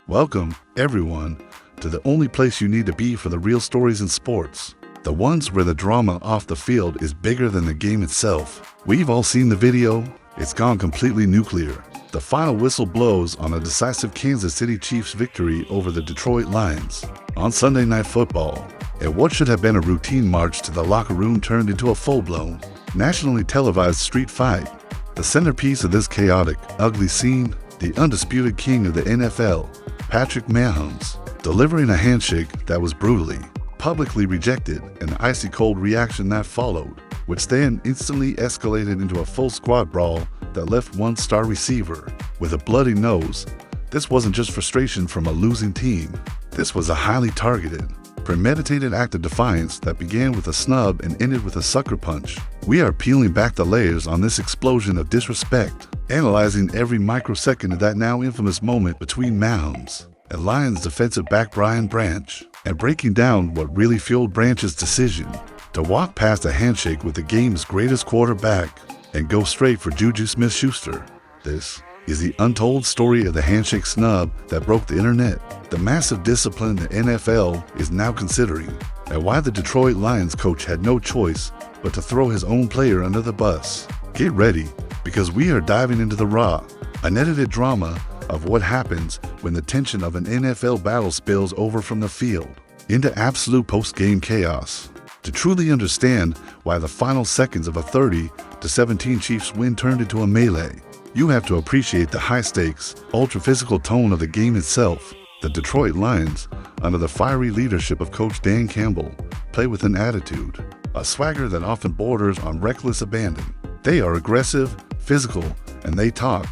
Welcome, everyone, to the only place you need to be for the real stories in sports. The ones where the drama off the field is bigger than the game itself. We've all seen the video. It's gone completely nuclear. The final whistle blows on a decisive Kansas City Chiefs victory over the Detroit Lions on Sunday Night Football. And what should have been a routine march to the locker room turned into a full-blown, nationally televised street fight. The centerpiece of this chaotic, ugly scene, the undisputed king of the NFL, Patrick Mahomes, delivering a handshake that was brutally, publicly rejected, an icy cold reaction that followed, which then instantly escalated into a full squad brawl that left one star receiver with a bloody nose. This wasn't just frustration from a losing team. This was a highly targeted, premeditated act of defiance that began with a snub and ended with a sucker punch. We are peeling back the layers on this explosion of disrespect, analyzing every microsecond of that now infamous moment between Mahomes and Lions defensive back Brian Branch, and breaking down what really fueled Branch's decision to walk past a handshake with the game's greatest quarterback and go straight for Juju Smith-Schuster. This is the untold story of the handshake snub that broke the internet, the massive discipline the NFL is now considering, and why the Detroit Lions coach had no choice but to throw his own player under the bus. Get ready, because we are diving into the raw, unedited drama of what happens when the tension of an NFL battle spills over from the field into absolute post-game chaos. To truly understand why the final seconds of a 30-17 Chiefs win turned into a melee, you have to appreciate the high-stakes, ultra-physical tone of the game itself. The Detroit Lions, under the fiery leadership of Coach Dan Campbell, play with an attitude, a swagger that often borders on reckless abandon. They are aggressive, physical, and they talk.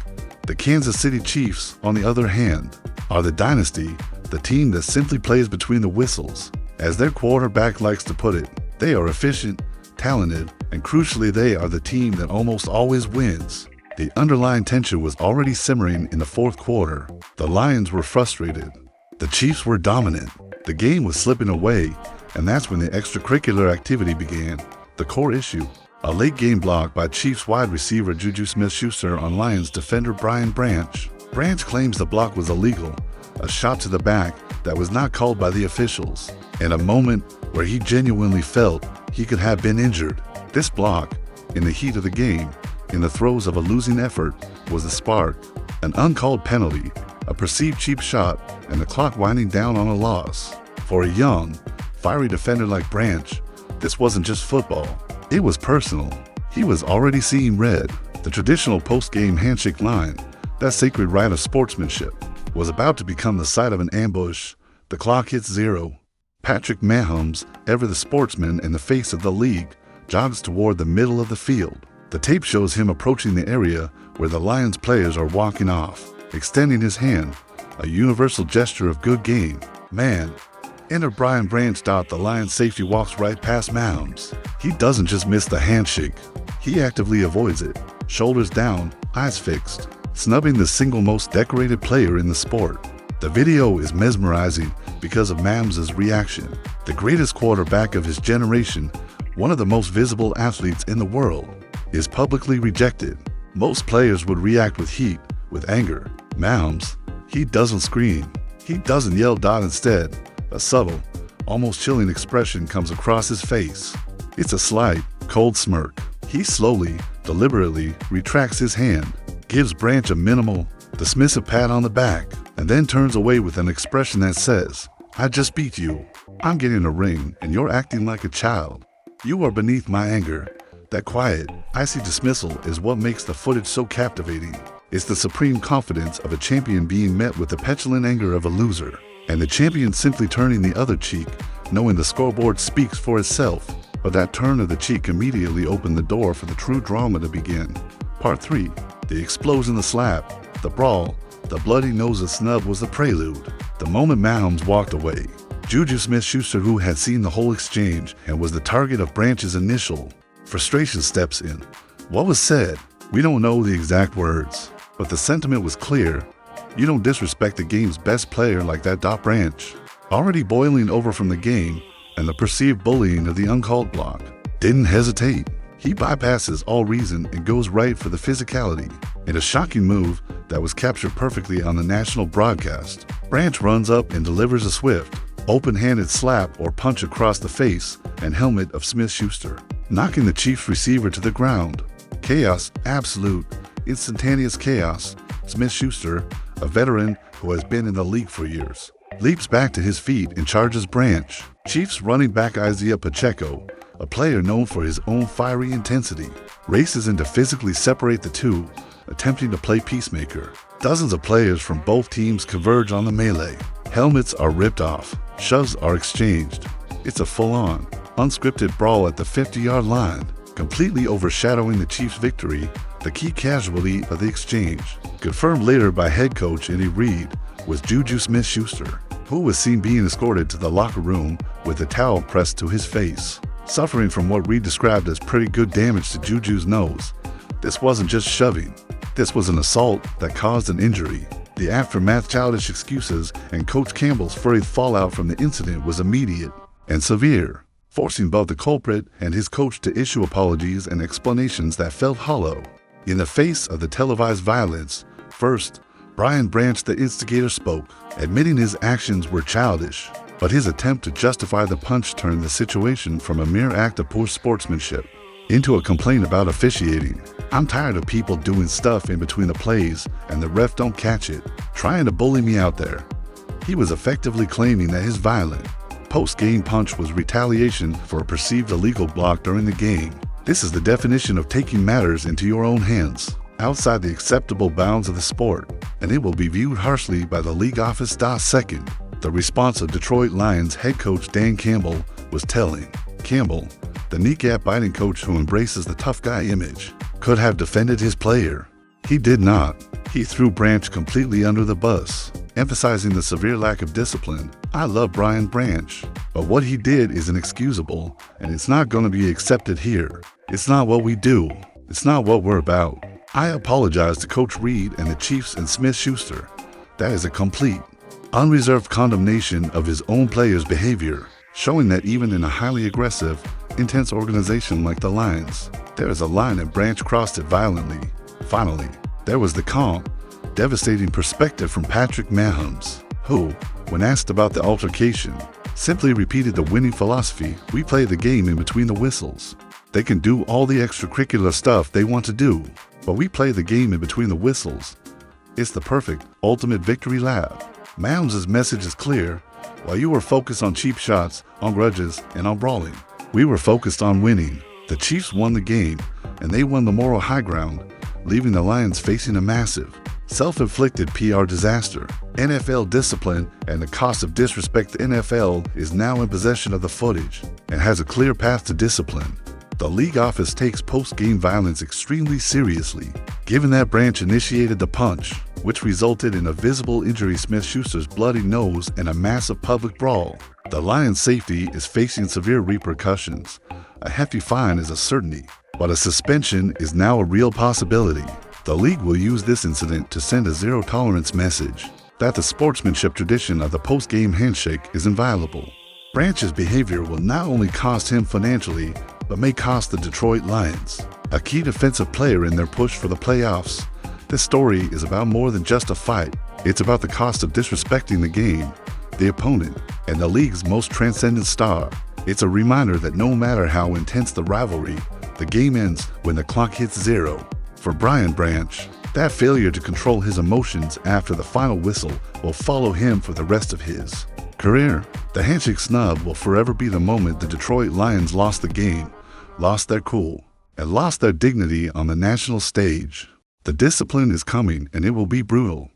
The Kansas City Chiefs, on the other hand, are the dynasty, the team that simply plays between the whistles. As their quarterback likes to put it, they are efficient, talented, and crucially they are the team that almost always wins. The underlying tension was already simmering in the fourth quarter. The Lions were frustrated. The Chiefs were dominant. The game was slipping away, and that's when the extracurricular activity began. The core issue, a late game block by Chiefs wide receiver Juju Smith-Schuster on Lions defender Brian Branch. Branch claims the block was illegal, a shot to the back that was not called by the officials, and a moment where he genuinely felt he could have been injured. This block, in the heat of the game, in the throes of a losing effort, was a spark, an uncalled penalty, a perceived cheap shot, and the clock winding down on a loss. For a young, fiery defender like Branch, this wasn't just football. It was personal. He was already seeing red. The traditional post-game handshake line, that sacred rite of sportsmanship, was about to become the site of an ambush. The clock hits 0. Patrick Mahomes, ever the sportsman and the face of the league, jogs toward the middle of the field. The tape shows him approaching the area where the Lions players are walking off, extending his hand, a universal gesture of good game. Man, enter Brian Branch. The Lions safety walks right past Mahomes. He doesn't just miss the handshake, he actively avoids it, shoulders down, eyes fixed, snubbing the single most decorated player in the sport. The video is mesmerizing because of Mahomes' reaction. The greatest quarterback of his generation, one of the most visible athletes in the world, is publicly rejected. Most players would react with heat, with anger. Mahomes, he doesn't scream, he doesn't yell. Instead, a subtle, almost chilling expression comes across his face. It's a slight, cold smirk. He slowly, deliberately retracts his hand, gives Branch a minimal, dismissive pat on the back, and then turns away with an expression that says, "I just beat you. I'm getting a ring, and you're acting like a child. You are beneath my anger." That quiet, icy dismissal is what makes the footage so captivating. It's the supreme confidence of a champion being met with the petulant anger of a loser, and the champion simply turning the other cheek, knowing the scoreboard speaks for itself. But that turn of the cheek immediately opened the door for the true drama to begin. Part 3. The explosion, the slap, the brawl, the bloody nose of snub was the prelude. The moment Mahomes walked away, Juju Smith-Schuster, who had seen the whole exchange and was the target of Branch's initial frustration, steps in. What was said? We don't know the exact words, but the sentiment was clear. You don't disrespect the game's best player like that. Branch, already boiling over from the game and the perceived bullying of the uncalled block, didn't hesitate. He bypasses all reason and goes right for the physicality. In a shocking move that was captured perfectly on the national broadcast, Branch runs up and delivers a swift, open-handed slap or punch across the face and helmet of Smith-Schuster, knocking the Chiefs receiver to the ground. Chaos, absolute, instantaneous chaos. Smith-Schuster, a veteran who has been in the league for years, leaps back to his feet and charges Branch. Chiefs running back Isaiah Pacheco, a player known for his own fiery intensity, races in to physically separate the two, attempting to play peacemaker. Dozens of players from both teams converge on the melee. Helmets are ripped off. Shoves are exchanged. It's a full-on, unscripted brawl at the 50-yard line, completely overshadowing the Chiefs' victory, the key casualty of the exchange. Confirmed later by head coach Andy Reid was Juju Smith-Schuster, who was seen being escorted to the locker room with a towel pressed to his face, suffering from what Reid described as pretty good damage to Juju's nose. This wasn't just shoving. This was an assault that caused an injury. The aftermath, childish excuses, and Coach Campbell's furry fallout from the incident was immediate and severe, forcing both the culprit and his coach to issue apologies and explanations that felt hollow. In the face of the televised violence, first, Brian Branch, the instigator, spoke, admitting his actions were childish, but his attempt to justify the punch turned the situation from a mere act of poor sportsmanship into a complaint about officiating. "I'm tired of people doing stuff in between the plays and the ref don't catch it, trying to bully me out there." He was effectively claiming that his violent post-game punch was retaliation for a perceived illegal block during the game. This is the definition of taking matters into your own hands, outside the acceptable bounds of the sport, and it will be viewed harshly by the league office. Second, the response of Detroit Lions head coach Dan Campbell was telling. Campbell, the kneecap-biting coach who embraces the tough guy image, could have defended his player. He did not. He threw Branch completely under the bus, emphasizing the severe lack of discipline. "I love Brian Branch, but what he did is inexcusable, and it's not going to be accepted here. It's not what we do. It's not what we're about. I apologize to Coach Reid and the Chiefs and Smith-Schuster." That is a complete, unreserved condemnation of his own players' behavior, showing that even in a highly aggressive, intense organization like the Lions, there is a line and Branch crossed it violently. Finally, there was the calm, devastating perspective from Patrick Mahomes, who, when asked about the altercation, simply repeated the winning philosophy: "We play the game in between the whistles. They can do all the extracurricular stuff they want to do, but we play the game in between the whistles. It's the perfect, ultimate victory lap." Mahomes' message is clear. While you were focused on cheap shots, on grudges, and on brawling, we were focused on winning. The Chiefs won the game, and they won the moral high ground, leaving the Lions facing a massive, self-inflicted PR disaster. NFL discipline and the cost of disrespect. The NFL is now in possession of the footage and has a clear path to discipline. The league office takes post-game violence extremely seriously, given that Branch initiated the punch, which resulted in a visible injury, Smith-Schuster's bloody nose, and a massive public brawl. The Lions' safety is facing severe repercussions. A hefty fine is a certainty, but a suspension is now a real possibility. The league will use this incident to send a zero-tolerance message that the sportsmanship tradition of the post-game handshake is inviolable. Branch's behavior will not only cost him financially, but may cost the Detroit Lions a key defensive player in their push for the playoffs. This story is about more than just a fight. It's about the cost of disrespecting the game, the opponent, and the league's most transcendent star. It's a reminder that no matter how intense the rivalry, the game ends when the clock hits zero. For Brian Branch, that failure to control his emotions after the final whistle will follow him for the rest of his career. The handshake snub will forever be the moment the Detroit Lions lost the game, lost their cool, and lost their dignity on the national stage. The discipline is coming, and it will be brutal.